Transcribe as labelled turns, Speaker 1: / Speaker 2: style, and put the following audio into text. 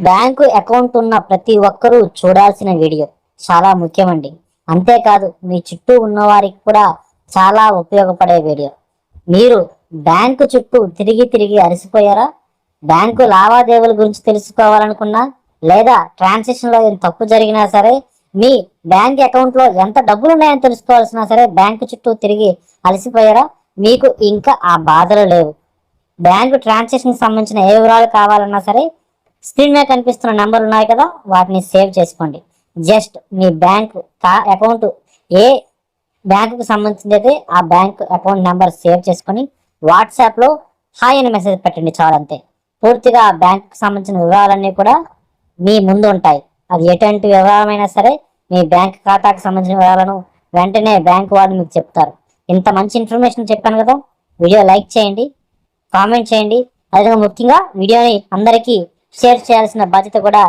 Speaker 1: Bank account ఉన్న ప్రతి ఒక్కరూ చూడాల్సిన వీడియో, చాలా ముఖ్యమండి. అంతేకాదు మీ చుట్టూ ఉన్న వారికి కూడా చాలా ఉపయోగపడే వీడియో. మీరు బ్యాంకు చుట్టూ తిరిగి తిరిగి అలసిపోయారా? బ్యాంకు లావాదేవీల గురించి తెలుసుకోవాలనుకున్నా, లేదా ట్రాన్సాక్షన్లో ఏం తప్పు జరిగినా సరే, మీ బ్యాంక్ అకౌంట్లో ఎంత డబ్బులు ఉన్నాయని తెలుసుకోవాల్సినా సరే బ్యాంకు చుట్టూ తిరిగి అలసిపోయారా? మీకు ఇంకా ఆ బాధలు లేవు. బ్యాంకు ట్రాన్సాక్షన్కి సంబంధించిన ఏ వివరాలు కావాలన్నా సరే స్క్రీన్ మీద కనిపిస్తున్న నెంబర్లు ఉన్నాయి కదా, వాటిని సేవ్ చేసుకోండి. జస్ట్ మీ బ్యాంక్ అకౌంట్ ఏ బ్యాంకుకు సంబంధించింది అయితే ఆ బ్యాంక్ అకౌంట్ నెంబర్ సేవ్ చేసుకొని వాట్సాప్లో హాయ్ అని మెసేజ్ పెట్టండి, చాలంతే. పూర్తిగా ఆ బ్యాంకుకు సంబంధించిన వివరాలన్నీ కూడా మీ ముందు ఉంటాయి. అది ఎటువంటి వివరమైనా సరే మీ బ్యాంక్ ఖాతాకు సంబంధించిన వివరాలను వెంటనే బ్యాంక్ వాళ్ళు మీకు చెప్తారు. ఇంత మంచి ఇన్ఫర్మేషన్ చెప్పాను కదా, వీడియో లైక్ చేయండి, కామెంట్ చేయండి. అదేవిధంగా ముఖ్యంగా వీడియోని అందరికీ షేర్ చేయాల్సిన బాధ్యత కూడా